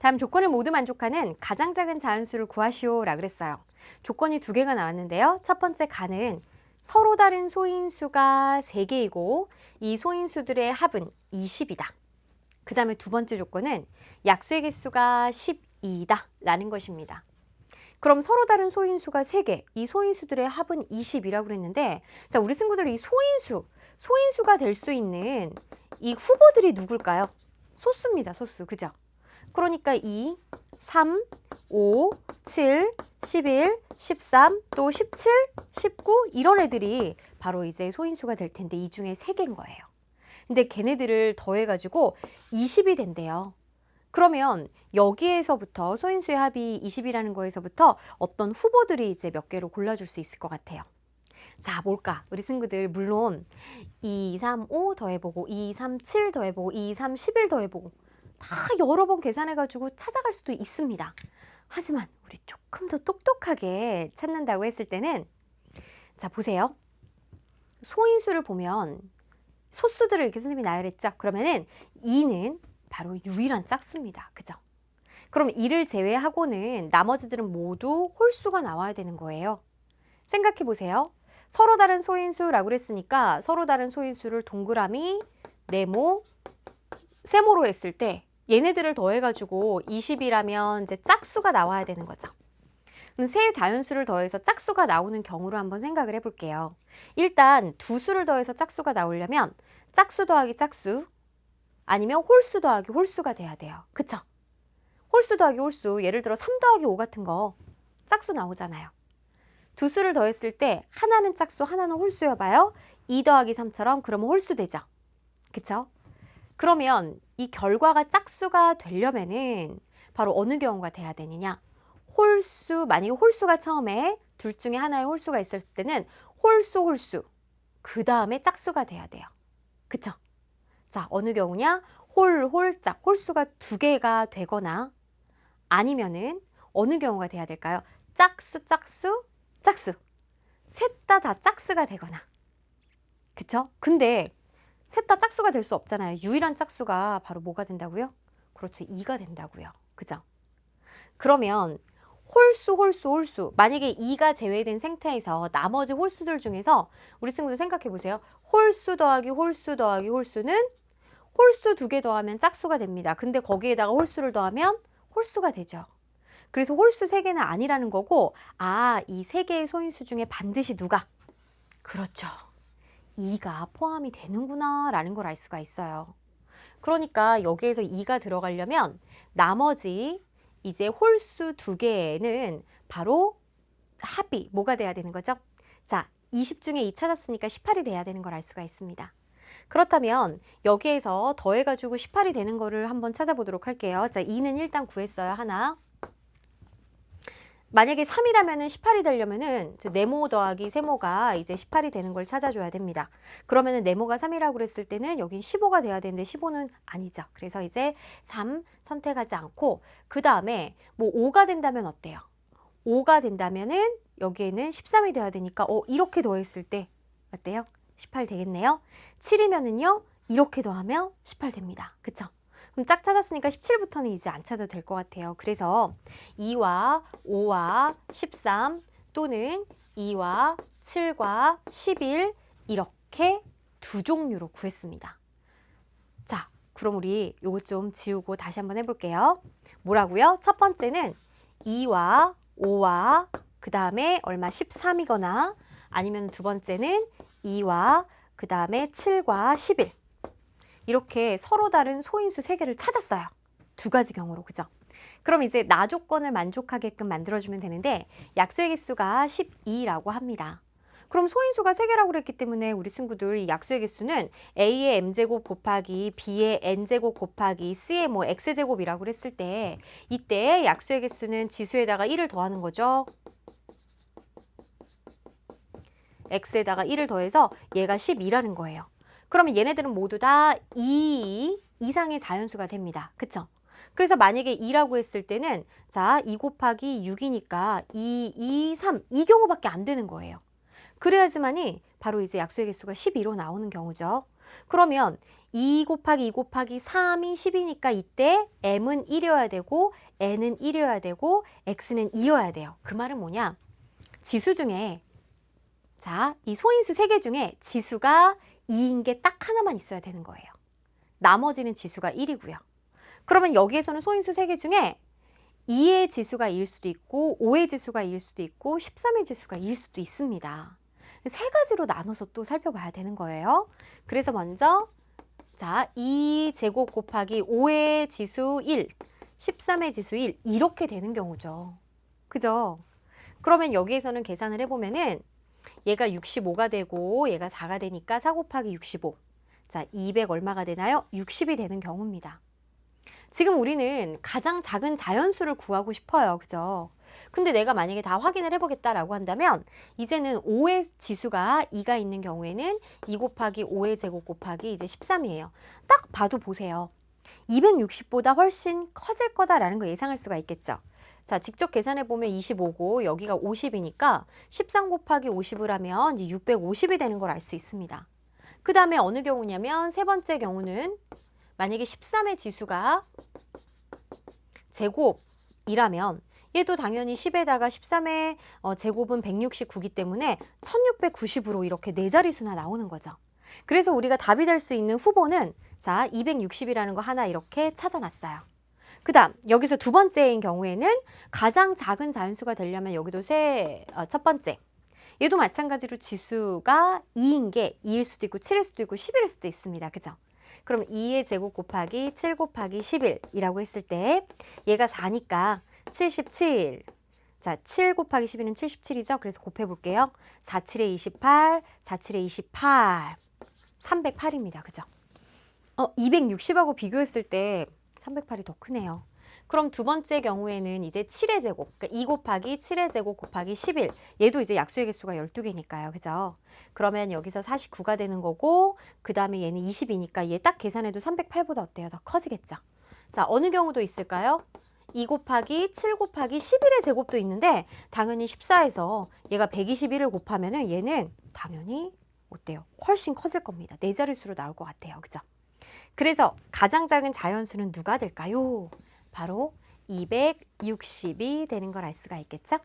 다음 조건을 모두 만족하는 가장 작은 자연수를 구하시오라 그랬어요. 조건이 두 개가 나왔는데요. 첫 번째 가는 서로 다른 소인수가 3개이고 이 소인수들의 합은 20이다. 그 다음에 두 번째 조건은 약수의 개수가 12다 라는 것입니다. 그럼 서로 다른 소인수가 3개, 이 소인수들의 합은 20이라고 그랬는데, 자, 우리 친구들 이 소인수가 될 수 있는 이 후보들이 누굴까요? 소수입니다, 소수. 그죠? 그러니까 2, 3, 5, 7, 11, 13, 또 17, 19 이런 애들이 바로 이제 소인수가 될 텐데 이 중에 3개인 거예요. 근데 걔네들을 더해가지고 20이 된대요. 그러면 여기에서부터 소인수의 합이 20이라는 거에서부터 어떤 후보들이 이제 몇 개로 골라줄 수 있을 것 같아요. 자, 뭘까? 우리 친구들 물론 2, 3, 5 더해보고 2, 3, 7 더해보고 2, 3, 11 더해보고 다 여러 번 계산해가지고 찾아갈 수도 있습니다. 하지만 우리 조금 더 똑똑하게 찾는다고 했을 때는 자, 보세요. 소인수를 보면 소수들을 이렇게 선생님이 나열했죠. 그러면은 2는 바로 유일한 짝수입니다. 그죠? 그럼 2를 제외하고는 나머지들은 모두 홀수가 나와야 되는 거예요. 생각해 보세요. 서로 다른 소인수라고 그랬으니까 서로 다른 소인수를 동그라미, 네모, 세모로 했을 때 얘네들을 더해가지고 20이라면 이제 짝수가 나와야 되는 거죠. 그럼 세 자연수를 더해서 짝수가 나오는 경우로 한번 생각을 해볼게요. 일단 두 수를 더해서 짝수가 나오려면 짝수 더하기 짝수 아니면 홀수 더하기 홀수가 돼야 돼요. 그쵸? 홀수 더하기 홀수, 예를 들어 3 더하기 5 같은 거 짝수 나오잖아요. 두 수를 더했을 때 하나는 짝수, 하나는 홀수여봐요. 2 더하기 3처럼 그러면 홀수 되죠. 그쵸? 그러면 이 결과가 짝수가 되려면은 바로 어느 경우가 돼야 되느냐? 홀수, 만약에 홀수가 처음에 둘 중에 하나의 홀수가 있었을 때는 홀수, 그 다음에 짝수가 돼야 돼요. 그쵸? 자, 어느 경우냐? 홀짝, 홀수가 2개가 되거나 아니면은 어느 경우가 돼야 될까요? 짝수. 셋 다 짝수가 되거나. 그쵸? 근데 셋 다 짝수가 될 수 없잖아요. 유일한 짝수가 바로 뭐가 된다고요? 그렇죠. 2가 된다고요. 그죠? 그러면 홀수. 만약에 2가 제외된 상태에서 나머지 홀수들 중에서 우리 친구들 생각해 보세요. 홀수 더하기 홀수는 홀수 2개 더하면 짝수가 됩니다. 근데 거기에다가 홀수를 더하면 홀수가 되죠. 그래서 홀수 3개는 아니라는 거고, 아, 이 3개의 소인수 중에 반드시 누가? 그렇죠. 2가 포함이 되는구나 라는 걸 알 수가 있어요. 그러니까 여기에서 2가 들어가려면 나머지 이제 홀수 2개는 바로 합이 뭐가 돼야 되는 거죠? 자, 20 중에 2 찾았으니까 18이 돼야 되는 걸 알 수가 있습니다. 그렇다면 여기에서 더해가지고 18이 되는 거를 한번 찾아보도록 할게요. 자, 2는 일단 구했어요. 하나. 만약에 3이라면 18이 되려면은 네모 더하기 세모가 이제 18이 되는 걸 찾아줘야 됩니다. 그러면은 네모가 3이라고 그랬을 때는 여긴 15가 돼야 되는데 15는 아니죠. 그래서 이제 3 선택하지 않고 그 다음에 뭐 5가 된다면 어때요? 5가 된다면은 여기에는 13이 돼야 되니까 이렇게 더했을 때 어때요? 18 되겠네요. 7이면은요 이렇게 더하면 18 됩니다. 그쵸? 그럼 짝 찾았으니까 17부터는 이제 안 찾아도 될 것 같아요. 그래서 2와 5와 13 또는 2와 7과 11 이렇게 두 종류로 구했습니다. 자, 그럼 우리 요거 좀 지우고 다시 한번 해볼게요. 뭐라고요? 첫 번째는 2와 5와 그 다음에 얼마 13이거나 아니면 두 번째는 2와 그 다음에 7과 11 이렇게 서로 다른 소인수 3개를 찾았어요. 두 가지 경우로, 그죠? 그럼 이제 나 조건을 만족하게끔 만들어주면 되는데 약수의 개수가 12라고 합니다. 그럼 소인수가 3개라고 그랬기 때문에 우리 친구들 이 약수의 개수는 A의 m제곱 곱하기 B의 n제곱 곱하기 C의 뭐 x제곱이라고 그랬을 때 이때 약수의 개수는 지수에다가 1을 더하는 거죠. x에다가 1을 더해서 얘가 12라는 거예요. 그러면 얘네들은 모두 다 2 이상의 자연수가 됩니다. 그쵸? 그래서 만약에 2라고 했을 때는 자, 2 곱하기 6이니까 2, 3 이 경우밖에 안 되는 거예요. 그래야지만이 바로 이제 약수의 개수가 12로 나오는 경우죠. 그러면 2 곱하기 2 곱하기 3이 10이니까 이때 m은 1이어야 되고 n은 1이어야 되고 x는 2여야 돼요. 그 말은 뭐냐? 지수 중에 자, 이 소인수 3개 중에 지수가 2인 게 딱 하나만 있어야 되는 거예요. 나머지는 지수가 1이고요. 그러면 여기에서는 소인수 3개 중에 2의 지수가 2일 수도 있고 5의 지수가 2일 수도 있고 13의 지수가 2일 수도 있습니다. 세 가지로 나눠서 또 살펴봐야 되는 거예요. 그래서 먼저 자, 2제곱 곱하기 5의 지수 1, 13의 지수 1 이렇게 되는 경우죠. 그죠? 그러면 여기에서는 계산을 해보면은 얘가 65가 되고 얘가 4가 되니까 4 곱하기 65. 자, 200 얼마가 되나요? 60이 되는 경우입니다. 지금 우리는 가장 작은 자연수를 구하고 싶어요. 그죠? 근데 내가 만약에 다 확인을 해보겠다라고 한다면 이제는 5의 지수가 2가 있는 경우에는 2 곱하기 5의 제곱 곱하기 이제 13이에요. 딱 봐도 보세요. 260보다 훨씬 커질 거다라는 거 예상할 수가 있겠죠. 자, 직접 계산해 보면 25고 여기가 50이니까 13 곱하기 50을 하면 이제 650이 되는 걸 알 수 있습니다. 그 다음에 어느 경우냐면 세 번째 경우는 만약에 13의 지수가 제곱이라면 얘도 당연히 10에다가 13의 제곱은 169이기 때문에 1690으로 이렇게 네 자리수나 나오는 거죠. 그래서 우리가 답이 될 수 있는 후보는 자 260이라는 거 하나 이렇게 찾아놨어요. 그 다음 여기서 두 번째인 경우에는 가장 작은 자연수가 되려면 여기도 첫 번째 얘도 마찬가지로 지수가 2인 게 2일 수도 있고 7일 수도 있고 11일 수도 있습니다. 그죠? 그럼 2의 제곱 곱하기 7 곱하기 11이라고 했을 때 얘가 4니까 77. 자, 7 곱하기 12는 77이죠? 그래서 곱해볼게요. 4, 7에 28, 4, 7에 28. 308입니다. 그죠? 260하고 비교했을 때 308이 더 크네요. 그럼 두 번째 경우에는 이제 7의 제곱, 그러니까 2 곱하기 7의 제곱 곱하기 11. 얘도 이제 약수의 개수가 12개니까요. 그죠? 그러면 여기서 49가 되는 거고 그 다음에 얘는 20이니까 얘 딱 계산해도 308보다 어때요? 더 커지겠죠? 자, 어느 경우도 있을까요? 2 곱하기 7 곱하기 11의 제곱도 있는데 당연히 14에서 얘가 121을 곱하면은 얘는 당연히 어때요? 훨씬 커질 겁니다. 네 자릿수로 나올 것 같아요. 그죠? 그래서 가장 작은 자연수는 누가 될까요? 바로 260이 되는 걸 알 수가 있겠죠?